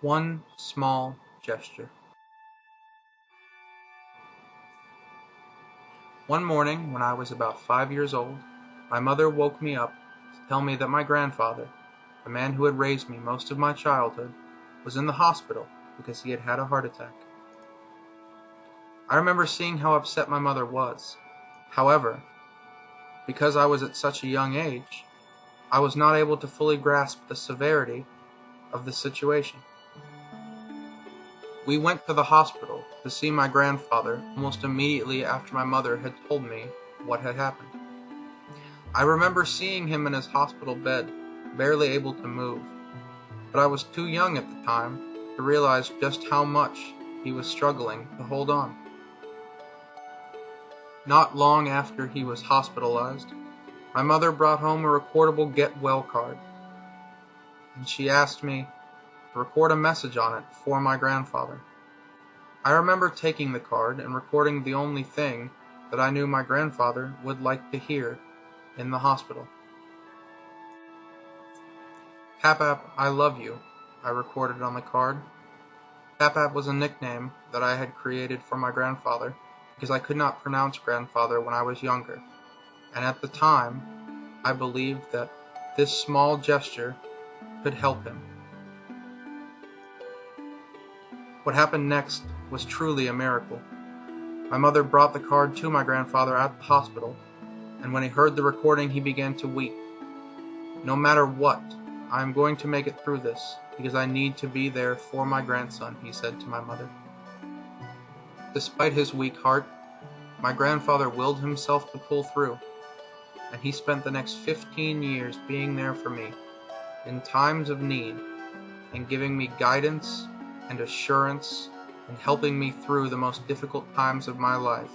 One small gesture. One morning, when I was about 5 years old, my mother woke me up to tell me that my grandfather, the man who had raised me most of my childhood, was in the hospital because he had had a heart attack. I remember seeing how upset my mother was. However, because I was at such a young age, I was not able to fully grasp the severity of the situation. We went to the hospital to see my grandfather almost immediately after my mother had told me what had happened. I remember seeing him in his hospital bed, barely able to move, but I was too young at the time to realize just how much he was struggling to hold on. Not long after he was hospitalized, my mother brought home a recordable get well card, and she asked me to record a message on it for my grandfather. I remember taking the card and recording the only thing that I knew my grandfather would like to hear in the hospital. "Pap-Pap, I love you," I recorded on the card. Pap-Pap was a nickname that I had created for my grandfather because I could not pronounce grandfather when I was younger, and at the time I believed that this small gesture could help him. What happened next was truly a miracle. My mother brought the card to my grandfather at the hospital, and when he heard the recording, he began to weep. "No matter what, I am going to make it through this, because I need to be there for my grandson," he said to my mother. Despite his weak heart, my grandfather willed himself to pull through, and he spent the next 15 years being there for me in times of need and giving me guidance and assurance and helping me through the most difficult times of my life.